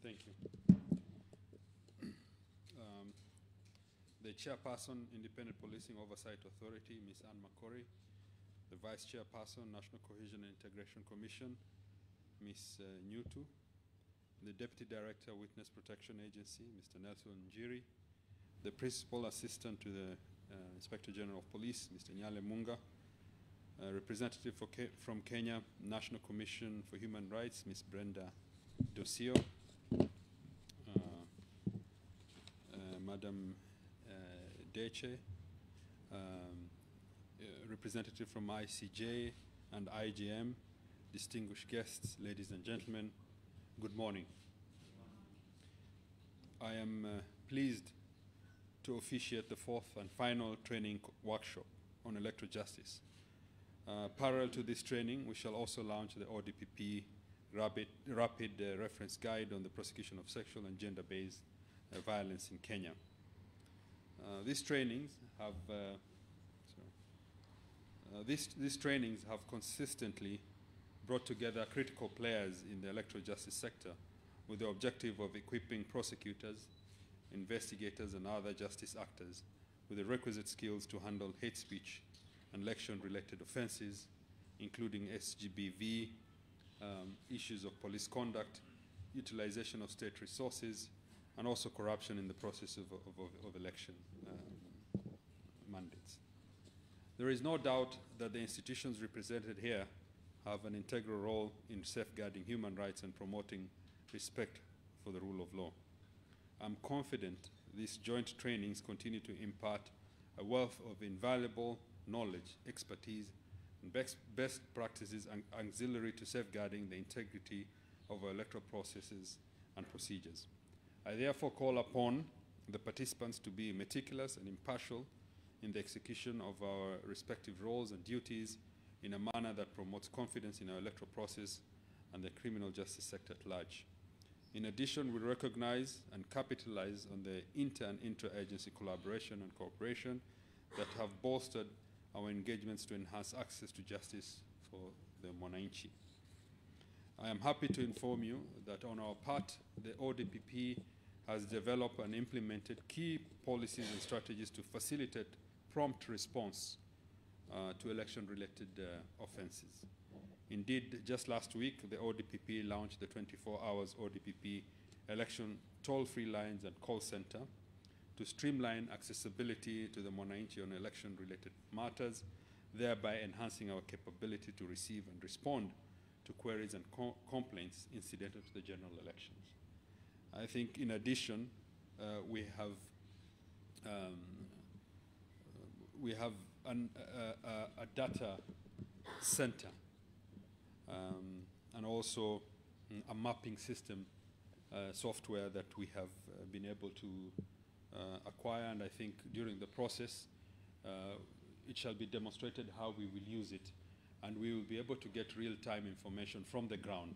Thank you. The Chairperson, Independent Policing Oversight Authority, Ms. Anne Makori. The Vice Chairperson, National Cohesion and Integration Commission, Ms. Nyutu. The Deputy Director, Witness Protection Agency, Mr. Nelson Njiri. The Principal Assistant to the Inspector General of Police, Mr. Nyale Munga. Representative from Kenya National Commission for Human Rights, Ms. Brenda Dosio. Madam Deche, representative from ICJ and IGM, distinguished guests, ladies and gentlemen, good morning. I am pleased to officiate the fourth and final training workshop on electoral justice. Parallel to this training, we shall also launch the ODPP Rapid Reference Guide on the prosecution of sexual and gender-based violence in Kenya. These trainings have consistently brought together critical players in the electoral justice sector with the objective of equipping prosecutors, investigators, and other justice actors with the requisite skills to handle hate speech and election-related offenses, including SGBV, issues of police conduct, utilization of state resources, and also corruption in the process of election mandates. There is no doubt that the institutions represented here have an integral role in safeguarding human rights and promoting respect for the rule of law. I'm confident these joint trainings continue to impart a wealth of invaluable knowledge, expertise, and best practices and auxiliary to safeguarding the integrity of our electoral processes and procedures. I therefore call upon the participants to be meticulous and impartial in the execution of our respective roles and duties in a manner that promotes confidence in our electoral process and the criminal justice sector at large. In addition, we recognize and capitalize on the inter- and inter-agency collaboration and cooperation that have bolstered our engagements to enhance access to justice for the Mwananchi. I am happy to inform you that on our part, the ODPP has developed and implemented key policies and strategies to facilitate prompt response to election-related offenses. Indeed, just last week, the ODPP launched the 24 hours ODPP election toll-free lines and call center to streamline accessibility to the Mwananchi on election-related matters, thereby enhancing our capability to receive and respond to queries and complaints incidental to the general elections. I think, in addition, we have a data center and also a mapping system software that we have been able to acquire, and I think during the process it shall be demonstrated how we will use it, and we will be able to get real-time information from the ground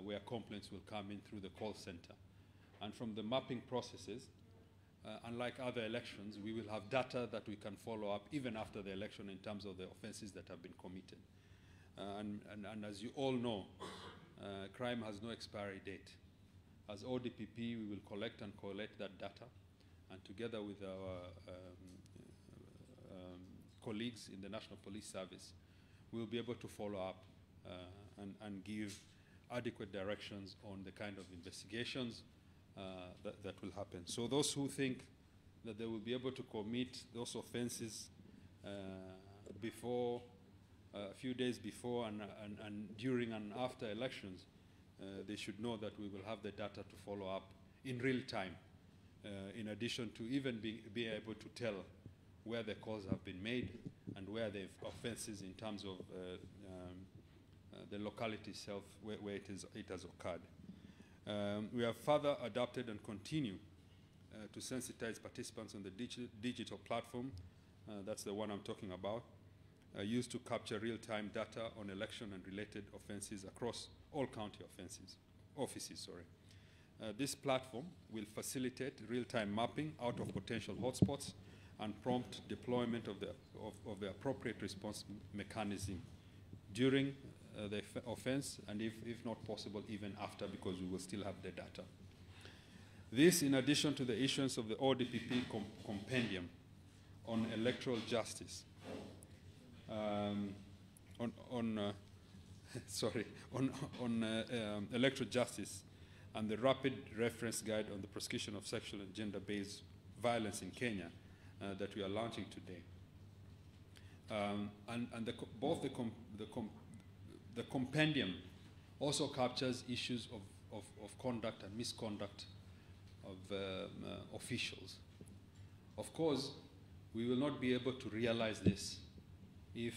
where complaints will come in through the call center. And from the mapping processes, unlike other elections, we will have data that we can follow up even after the election in terms of the offenses that have been committed. And as you all know, crime has no expiry date. As ODPP, we will collect and collate that data, and together with our colleagues in the National Police Service, we will be able to follow up and give adequate directions on the kind of investigations that will happen. So those who think that they will be able to commit those offenses before, a few days before and during and after elections, they should know that we will have the data to follow up in real time, in addition to even be able to tell where the calls have been made and where the offenses in terms of the locality itself, where it has occurred. We have further adapted and continue to sensitize participants on the digital platform, that's the one I'm talking about, used to capture real-time data on election and related offenses across all county offices. This platform will facilitate real-time mapping out of potential hotspots and prompt deployment of the appropriate response mechanism during the offense, and if not possible, even after, because we will still have the data. This, in addition to the issuance of the ODPP compendium on electoral justice, electoral justice, and the rapid reference guide on the prosecution of sexual and gender-based violence in Kenya that we are launching today. Both the compendium also captures issues of conduct and misconduct of officials. Of course, we will not be able to realize this if,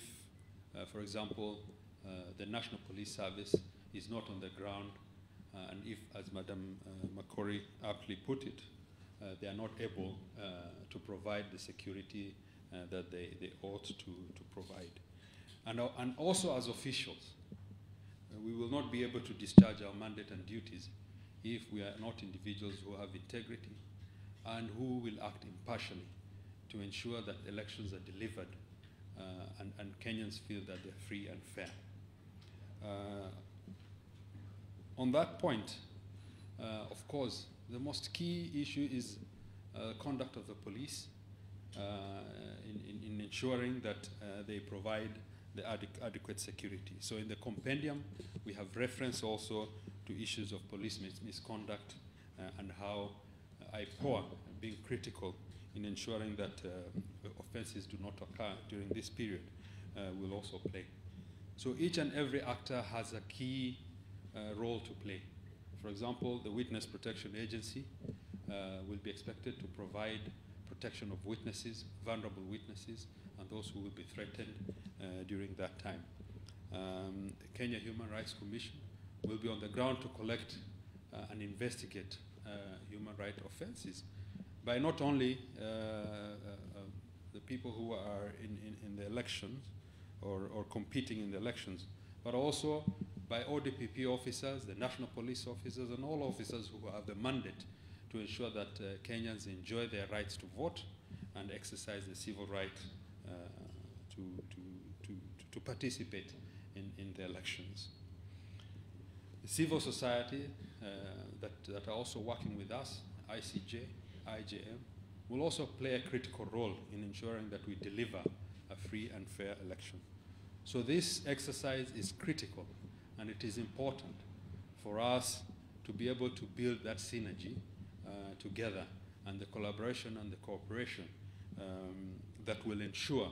for example, the National Police Service is not on the ground, and if, as Madam Makori aptly put it, they are not able to provide the security that they ought to provide. And also as officials, we will not be able to discharge our mandate and duties if we are not individuals who have integrity and who will act impartially to ensure that elections are delivered and Kenyans feel that they're free and fair. On that point, of course, the most key issue is conduct of the police in ensuring that they provide the adequate security. So in the compendium, we have reference also to issues of police misconduct and how IPOA, being critical in ensuring that offenses do not occur during this period, will also play. So each and every actor has a key role to play. For example, the Witness Protection Agency will be expected to provide protection of witnesses, vulnerable witnesses, and those who will be threatened during that time. The Kenya Human Rights Commission will be on the ground to collect and investigate human rights offenses by not only the people who are in the elections or competing in the elections, but also by ODPP officers, the national police officers, and all officers who have the mandate to ensure that Kenyans enjoy their rights to vote and exercise the civil right to participate in the elections. The civil society that are also working with us, ICJ, IJM, will also play a critical role in ensuring that we deliver a free and fair election. So this exercise is critical, and it is important for us to be able to build that synergy together, and the collaboration and the cooperation that will ensure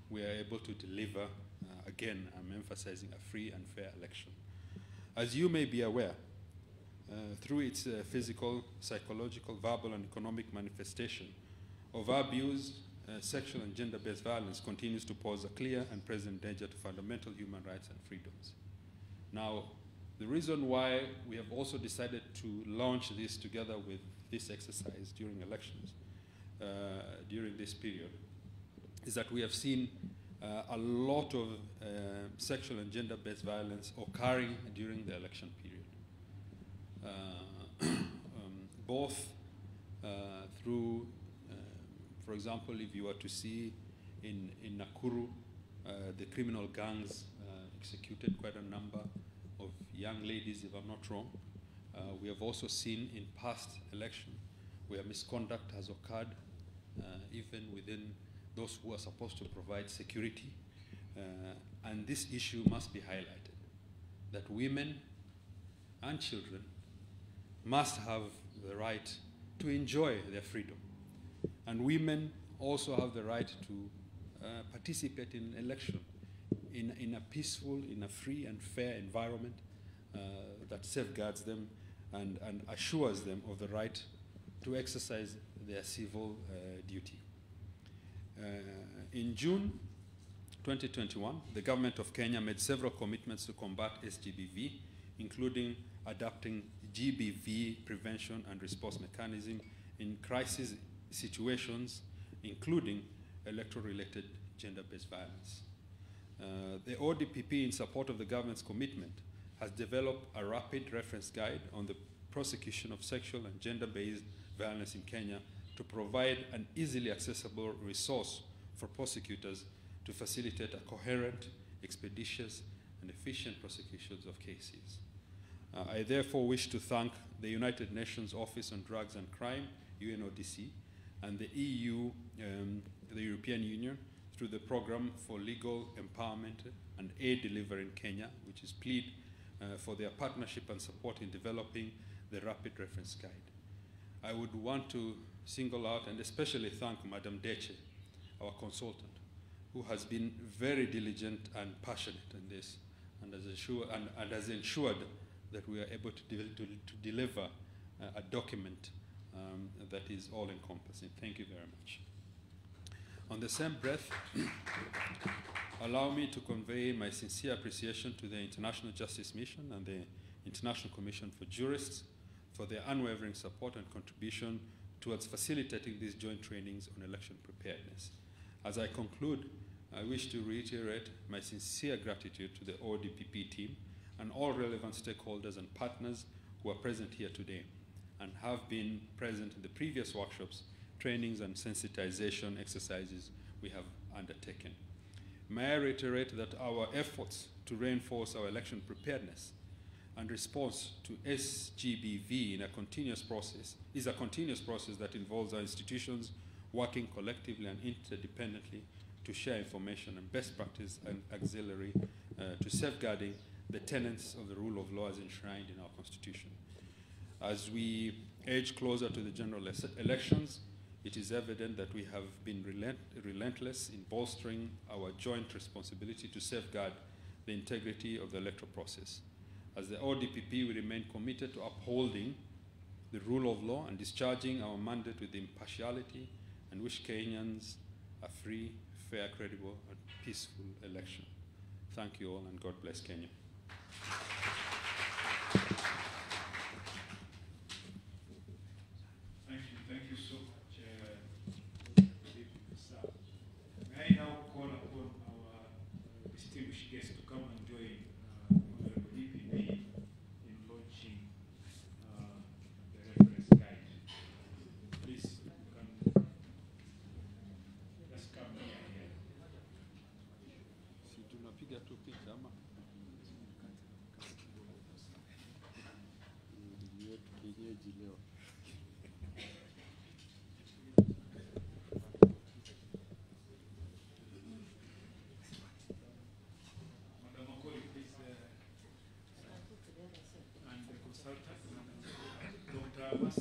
we are able to deliver, again, I'm emphasizing, a free and fair election. As you may be aware, through its physical, psychological, verbal, and economic manifestation of abuse, sexual and gender-based violence continues to pose a clear and present danger to fundamental human rights and freedoms. Now, the reason why we have also decided to launch this together with this exercise during elections, during this period, is that we have seen a lot of sexual and gender-based violence occurring during the election period. Both through, for example, if you were to see in Nakuru, the criminal gangs executed quite a number of young ladies, if I'm not wrong. We have also seen in past elections where misconduct has occurred, even within those who are supposed to provide security. And this issue must be highlighted, that women and children must have the right to enjoy their freedom. And women also have the right to participate in election in a peaceful, in a free and fair environment that safeguards them and assures them of the right to exercise their civil duty. In June 2021, the government of Kenya made several commitments to combat SGBV, including adopting GBV prevention and response mechanism in crisis situations, including electoral-related gender-based violence. The ODPP, in support of the government's commitment, has developed a rapid reference guide on the prosecution of sexual and gender-based violence in Kenya to provide an easily accessible resource for prosecutors to facilitate a coherent, expeditious, and efficient prosecutions of cases. I therefore wish to thank the United Nations Office on Drugs and Crime, UNODC, and the EU, the European Union, through the Program for Legal Empowerment and Aid Delivery in Kenya, which is PLEAD, for their partnership and support in developing the Rapid Reference Guide. I would want to single out and especially thank Madam Deche, our consultant, who has been very diligent and passionate in this, and has ensured that we are able to deliver a document that is all-encompassing. Thank you very much. On the same breath, allow me to convey my sincere appreciation to the International Justice Mission and the International Commission for Jurists for their unwavering support and contribution towards facilitating these joint trainings on election preparedness. As I conclude, I wish to reiterate my sincere gratitude to the ODPP team and all relevant stakeholders and partners who are present here today and have been present in the previous workshops, trainings, and sensitization exercises we have undertaken. May I reiterate that our efforts to reinforce our election preparedness and response to SGBV is a continuous process that involves our institutions working collectively and interdependently to share information and best practice and auxiliary to safeguarding the tenets of the rule of law as enshrined in our Constitution. As we edge closer to the general elections, it is evident that we have been relentless in bolstering our joint responsibility to safeguard the integrity of the electoral process. As the ODPP, we remain committed to upholding the rule of law and discharging our mandate with impartiality, and wish Kenyans a free, fair, credible, and peaceful election. Thank you all, and God bless Kenya. Thank you so much, May I now call upon our distinguished guests to come and join Honorable EPP in launching the reference guide. Please, let's come here. Si tunapiga tu picha ama kienyeji leo. Madam Okoli, please, and the consultant, Dr. Abbas.